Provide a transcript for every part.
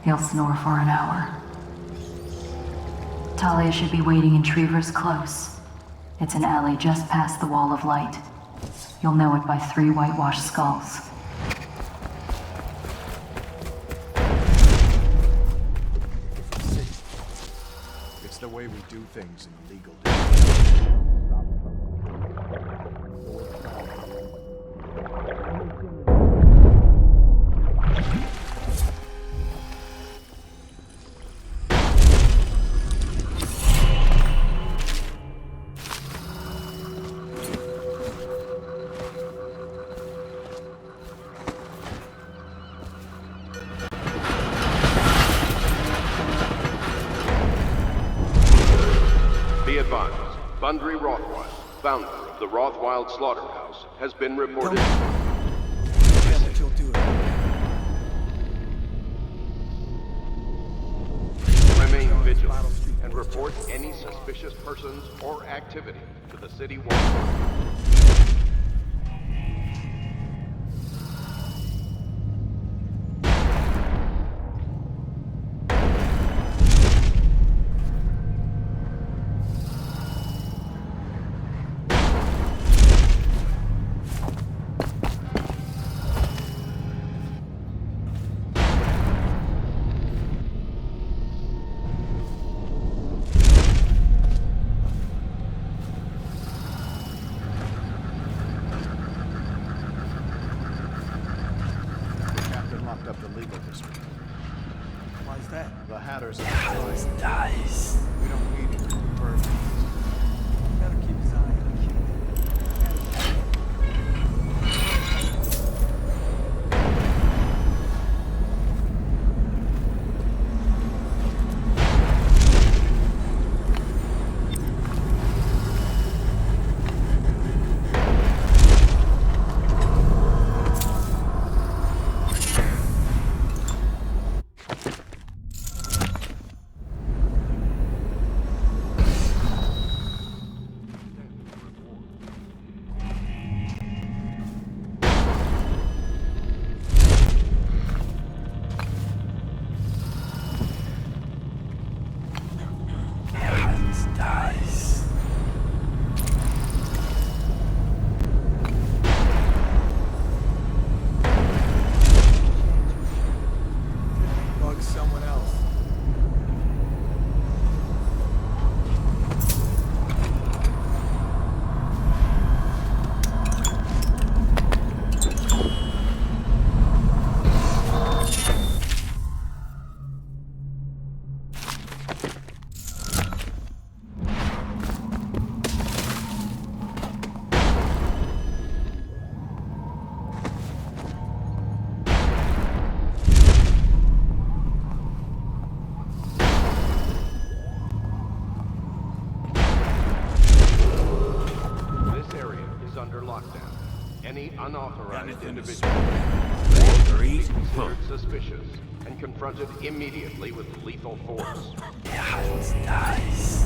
He'll snore for an hour. Talia should be waiting in Trevor's Close. It's an alley just past the Wall of Light. You'll know it by 3 whitewashed skulls. It's the way we do things in the legal Bundry Rothwild, founder of the Rothwild Slaughterhouse, has been reported. You'll do it. Remain vigilant and report any suspicious persons or activity to the city wall. Dice. We don't need it. Perfect. Better keep his eye on the Any unauthorized individual is considered suspicious and confronted immediately with lethal force. Dice.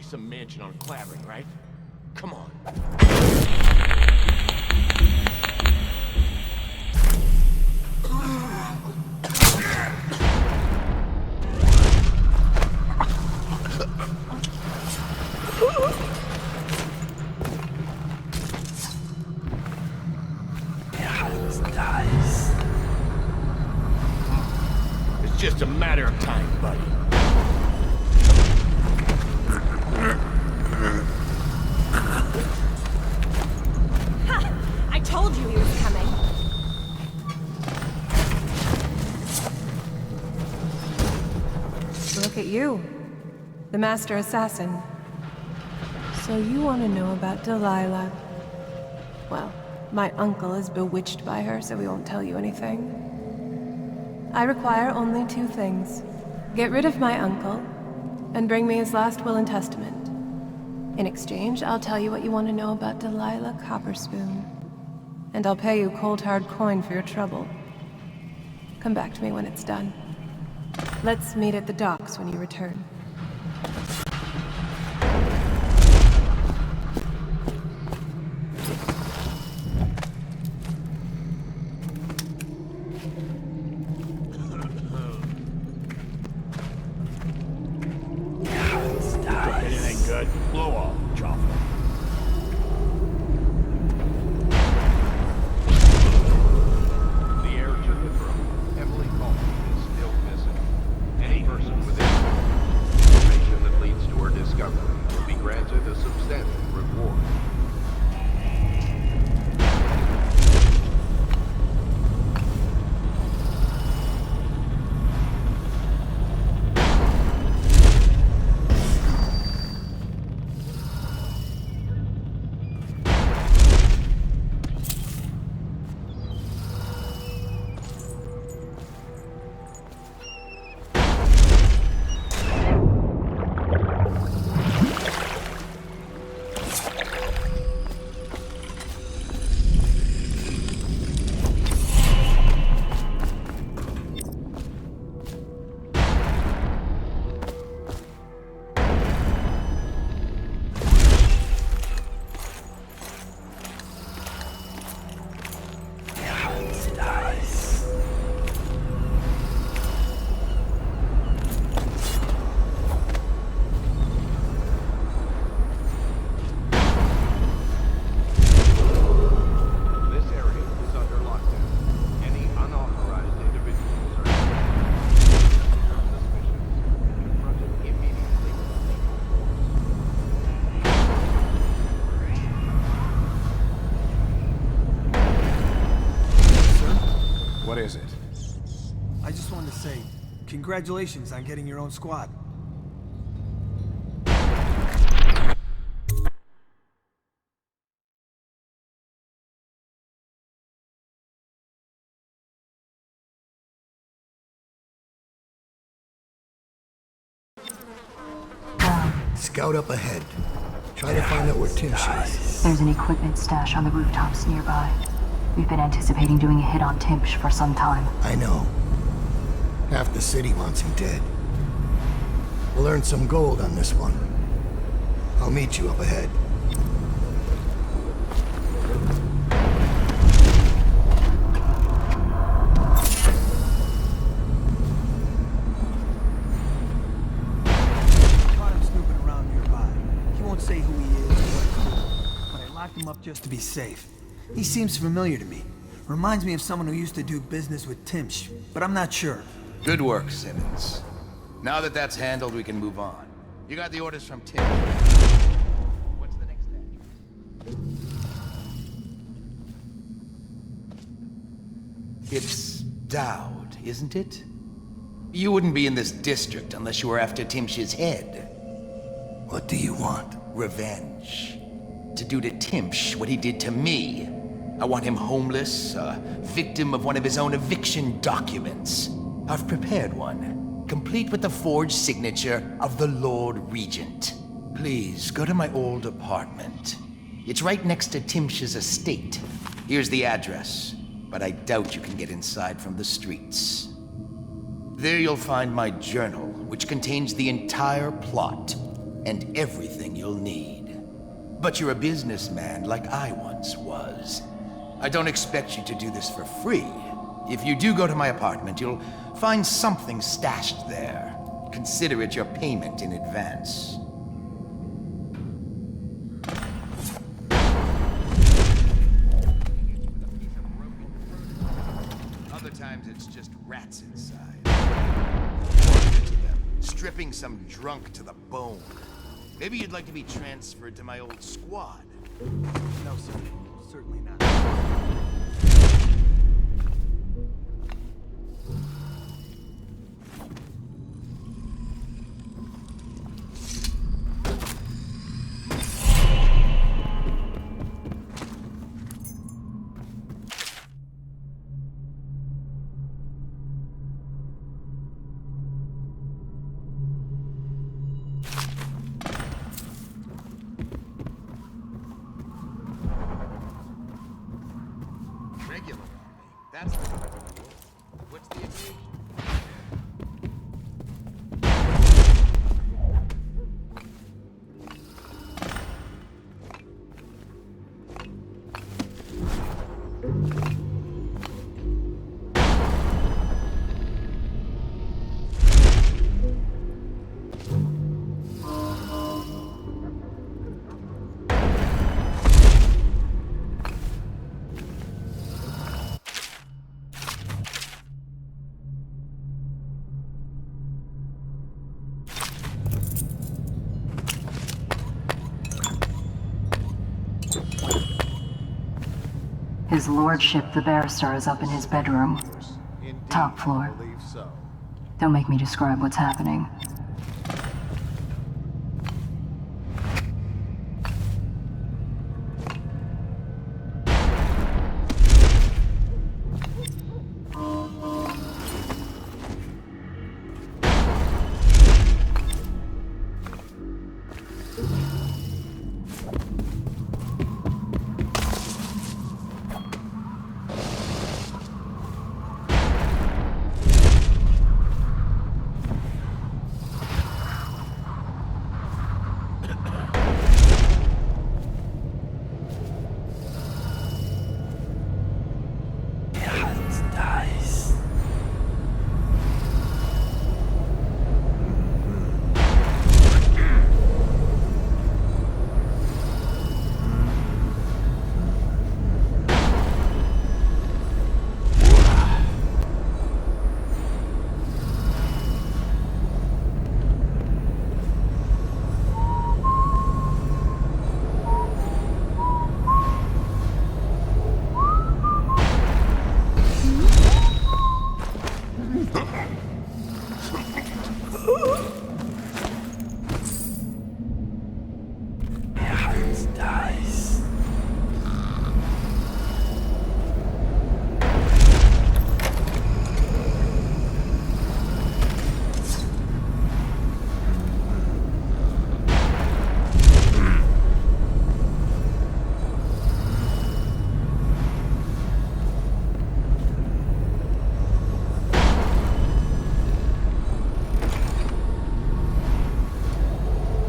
Some mansion on Clavering, right? Come on. It's just a matter of time, buddy. you, the Master Assassin. So you want to know about Delilah? Well, my uncle is bewitched by her, so we won't tell you anything. I require only 2 things. Get rid of my uncle, and bring me his last will and testament. In exchange, I'll tell you what you want to know about Delilah Copperspoon. And I'll pay you cold hard coin for your trouble. Come back to me when it's done. Let's meet at the docks when you return. Anything good? Blow off, Jaffa. The heir to the throne, Emily Coleman, is still missing. Any person within information that leads to her discovery will be granted a substantial reward. What is it? I just wanted to say, congratulations on getting your own squad. Scout up ahead. Try to find out where Timsh is. There's an equipment stash on the rooftops nearby. We've been anticipating doing a hit on Timsh for some time. I know. Half the city wants him dead. We'll earn some gold on this one. I'll meet you up ahead. Caught him snooping around nearby. He won't say who he is or what he's doing, but I locked him up just to be safe. He seems familiar to me. Reminds me of someone who used to do business with Timsh, but I'm not sure. Good work, Simmons. Now that that's handled, we can move on. You got the orders from Tim. What's the next step? It's Dowd, isn't it? You wouldn't be in this district unless you were after Timsh's head. What do you want? Revenge. To do to Timsh what he did to me. I want him homeless, a victim of one of his own eviction documents. I've prepared one, complete with the forged signature of the Lord Regent. Please, go to my old apartment. It's right next to Timsh's estate. Here's the address, but I doubt you can get inside from the streets. There you'll find my journal, which contains the entire plot and everything you'll need. But you're a businessman like I once was. I don't expect you to do this for free. If you do go to my apartment, you'll find something stashed there. Consider it your payment in advance. Other times it's just rats inside. To them, stripping some drunk to the bone. Maybe you'd like to be transferred to my old squad. No, sir. Certainly not. His lordship, the barrister, is up in his bedroom. Indeed, Top floor. I believe so. Don't make me describe what's happening.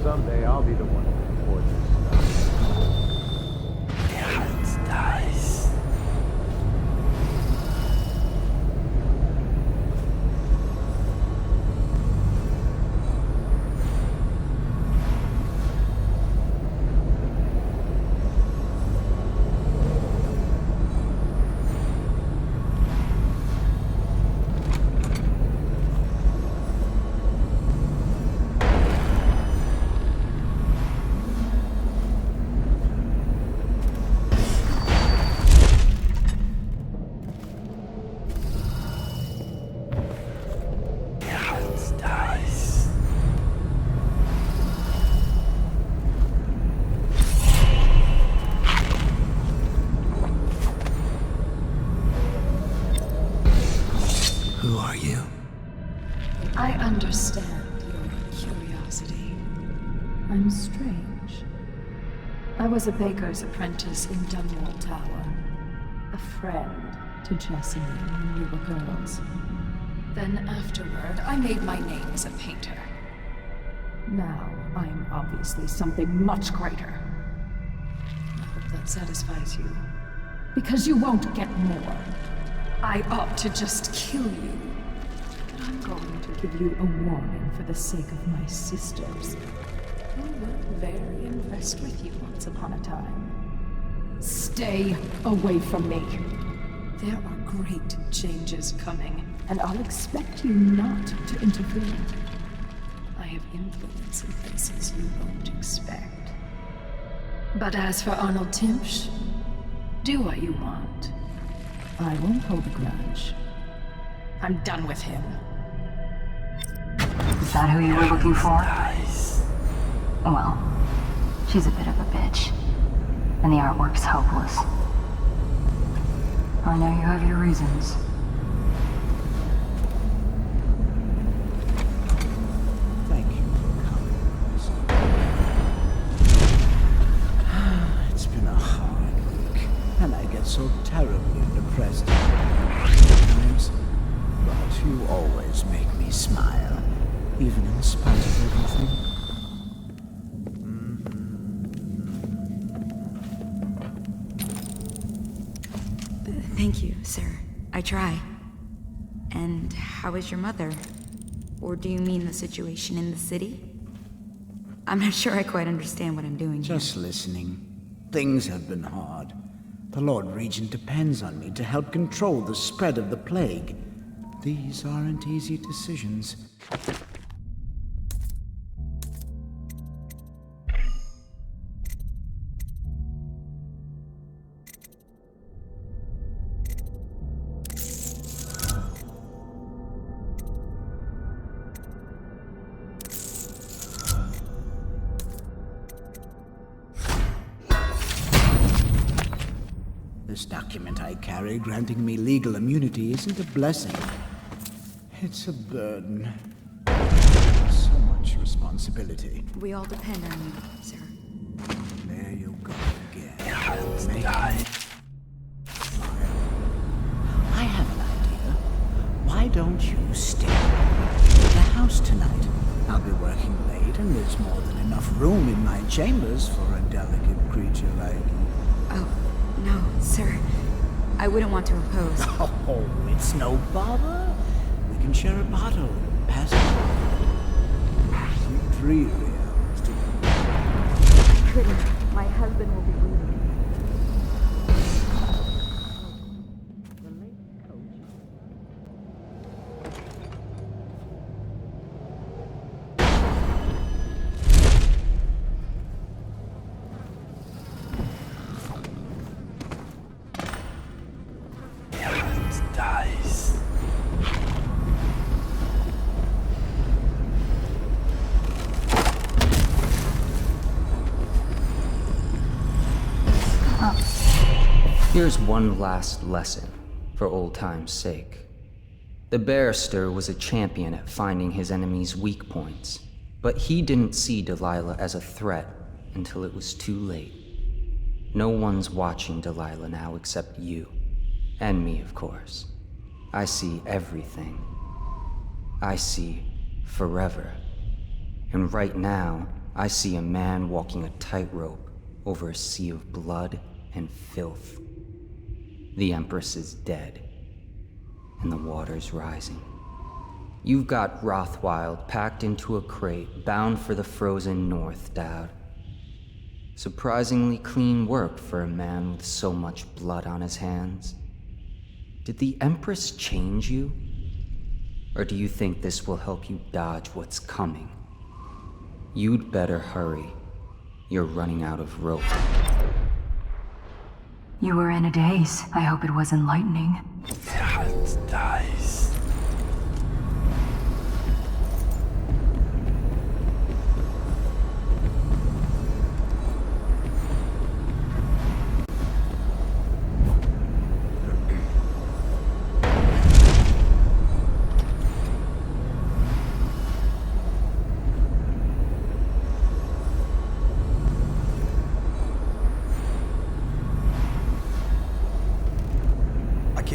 Someday I'll be the one to report this stuff. Who are you? I understand your curiosity. I'm strange. I was a baker's apprentice in Dunwall Tower. A friend to Jessie when we were girls. Then afterward, I made my name as a painter. Now, I'm obviously something much greater. I hope that satisfies you. Because you won't get more. I ought to just kill you. But I'm going to give you a warning for the sake of my sisters. Who were very impressed with you once upon a time. Stay away from me. There are great changes coming, and I'll expect you not to interfere. I have influence in places you won't expect. But as for Arnold Timpsch, do what you want. I won't hold a grudge. I'm done with him. Is that who you were looking for? Well, she's a bit of a bitch. And the artwork's hopeless. I know you have your reasons. Thank you for coming. It's been a hard week, and I get so terribly depressed sometimes. But you always make me smile, even in spite of everything. Thank you, sir. I try. And how is your mother? Or do you mean the situation in the city? I'm not sure I quite understand what I'm doing here. Just listening. Things have been hard. The Lord Regent depends on me to help control the spread of the plague. These aren't easy decisions. This document I carry granting me legal immunity isn't a blessing. It's a burden. So much responsibility. We all depend on you, sir. There you go again. I have an idea. Why don't you stay at the house tonight? I'll be working late, and there's more than enough room in my chambers for a delicate creature like you. Oh, no, sir. I wouldn't want to impose. Oh, it's no bother. We can share a bottle and pass it on. Sweet dreary hours together. I couldn't. My husband will be leaving. Here's one last lesson, for old time's sake. The barrister was a champion at finding his enemies' weak points, but he didn't see Delilah as a threat until it was too late. No one's watching Delilah now except you. And me, of course. I see everything. I see forever. And right now, I see a man walking a tightrope over a sea of blood and filth. The Empress is dead, and the water's rising. You've got Rothwild packed into a crate, bound for the frozen north, Dowd. Surprisingly clean work for a man with so much blood on his hands. Did the Empress change you? Or do you think this will help you dodge what's coming? You'd better hurry. You're running out of rope. You were in a daze. I hope it was enlightening. Dice.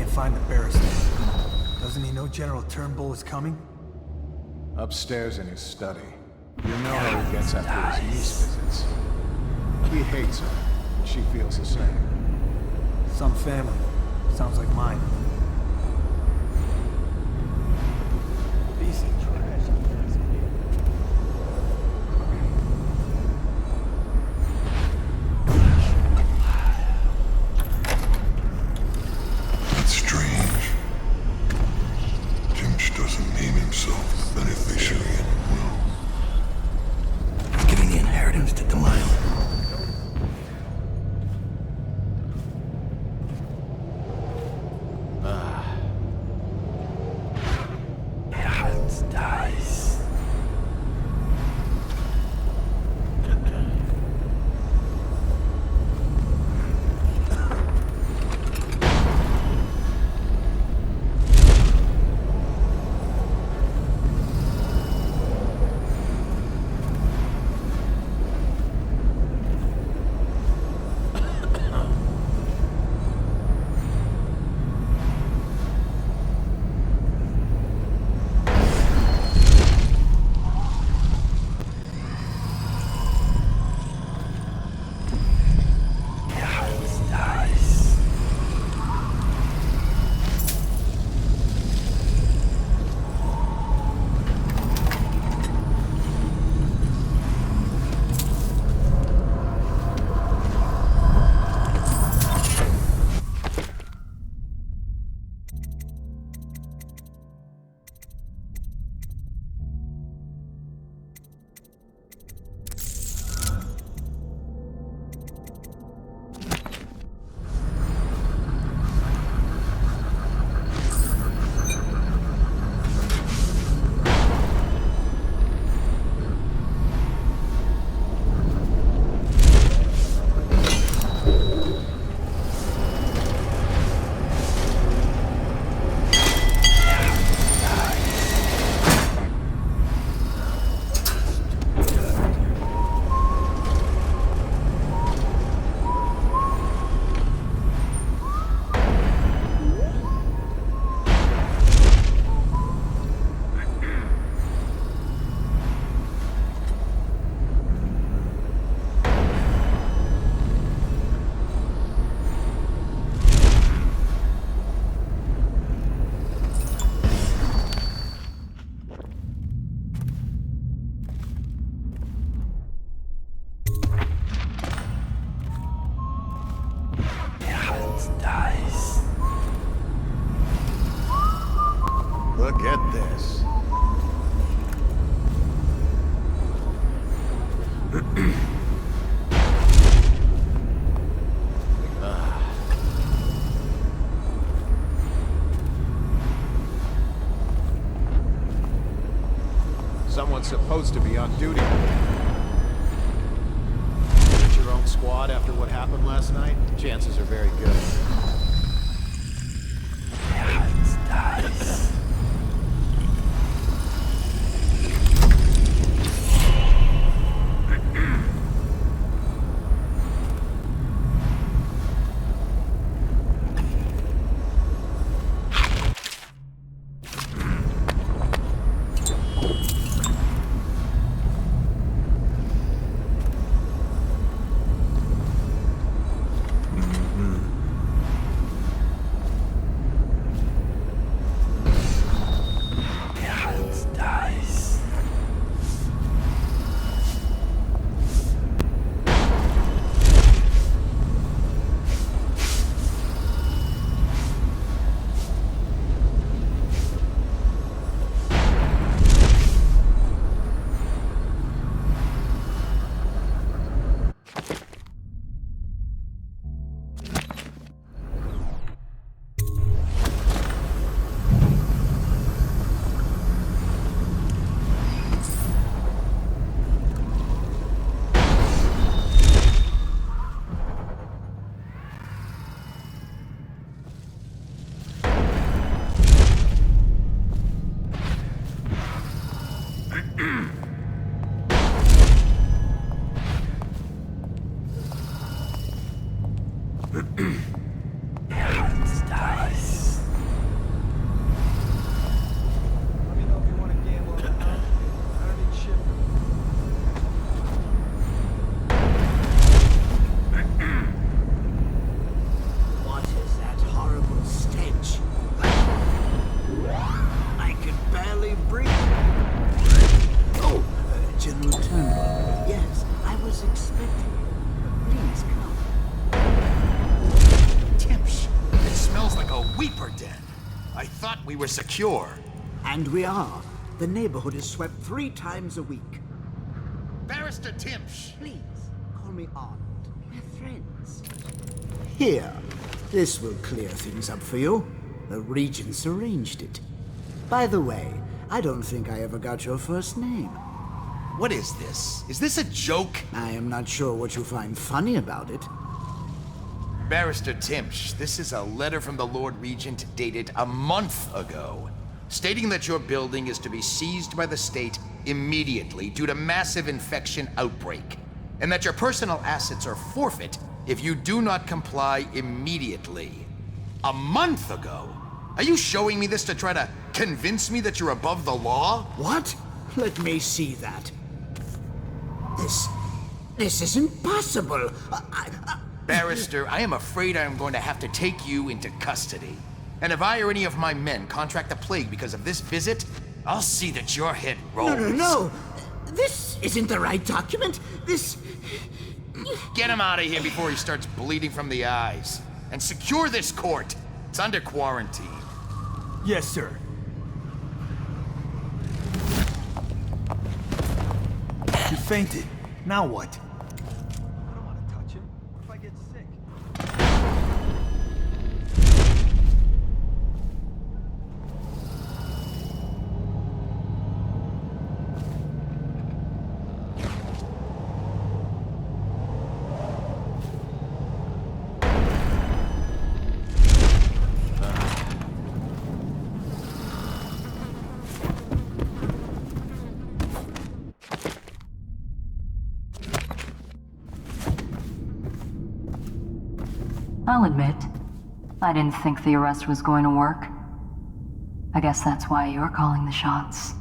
Find the barrister. Doesn't he know General Turnbull is coming? Upstairs in his study. You know how he gets after his niece visits. He hates her, and she feels the same. Some family. Sounds like mine. Piece of trash. Someone's supposed to be on duty. Get your own squad after what happened last night? Chances are very good. We were secure. And we are. The neighborhood is swept 3 times a week. Barrister Timsh! Please, call me Arnold. We're friends. Here. This will clear things up for you. The Regents arranged it. By the way, I don't think I ever got your first name. What is this? Is this a joke? I am not sure what you find funny about it. Barrister Timsh, this is a letter from the Lord Regent dated a month ago, stating that your building is to be seized by the state immediately due to massive infection outbreak, and that your personal assets are forfeit if you do not comply immediately. A month ago? Are you showing me this to try to convince me that you're above the law? What? Let me see that. This isn't possible. Barrister, I am afraid I am going to have to take you into custody. And if I or any of my men contract the plague because of this visit, I'll see that your head rolls. No. This isn't the right document. This... Get him out of here before he starts bleeding from the eyes. And secure this court. It's under quarantine. Yes, sir. You fainted. Now what? I don't want to touch him. What if I get sick? I'll admit, I didn't think the arrest was going to work. I guess that's why you're calling the shots.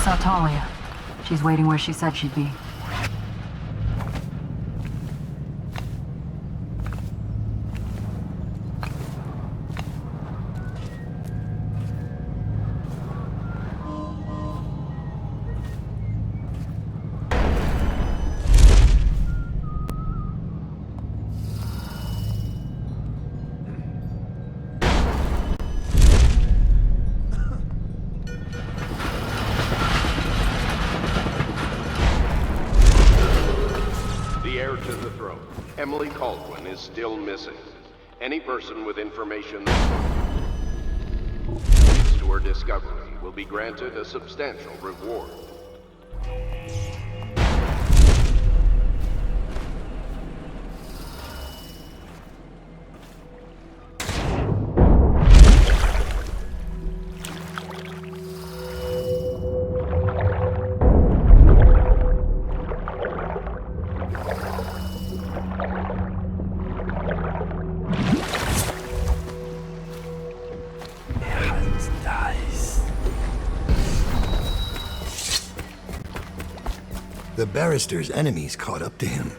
saw Talia. She's waiting where she said she'd be. Emily Caldwin is still missing. Any person with information leads to her discovery will be granted a substantial reward. The barrister's enemies caught up to him.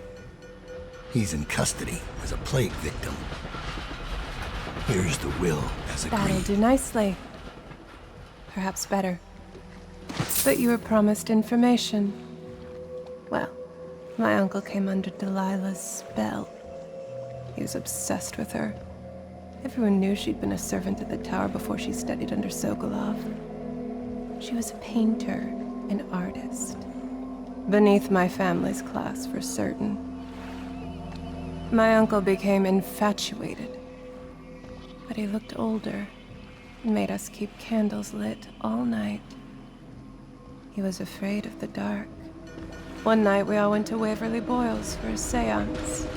He's in custody as a plague victim. Here's the will as That'll agreed. do nicely. Perhaps better. But you were promised information. Well, my uncle came under Delilah's spell. He was obsessed with her. Everyone knew she'd been a servant at the tower before she studied under Sokolov. She was a painter, an artist. Beneath my family's class, for certain. My uncle became infatuated. But he looked older and made us keep candles lit all night. He was afraid of the dark. One night we all went to Waverly Boyle's for a seance.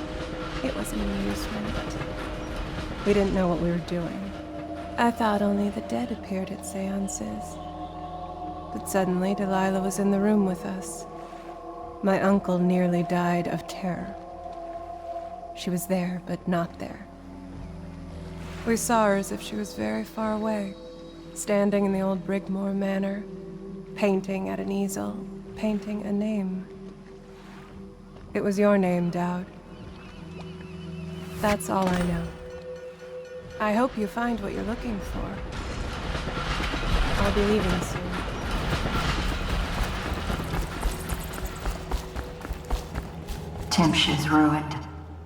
It was an amusement. We didn't know what we were doing. I thought only the dead appeared at seances. But suddenly Delilah was in the room with us. My uncle nearly died of terror. She was there, but not there. We saw her as if she was very far away, standing in the old Brigmore Manor, painting at an easel, painting a name. It was your name, Dowd. That's all I know. I hope you find what you're looking for. I'll be leaving soon. Timsh is ruined.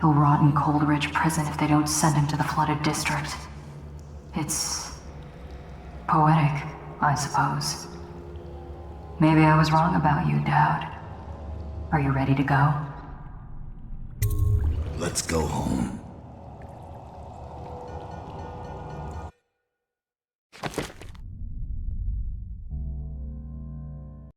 He'll rot in Coldridge Prison if they don't send him to the flooded district. It's poetic, I suppose. Maybe I was wrong about you, Dowd. Are you ready to go? Let's go home.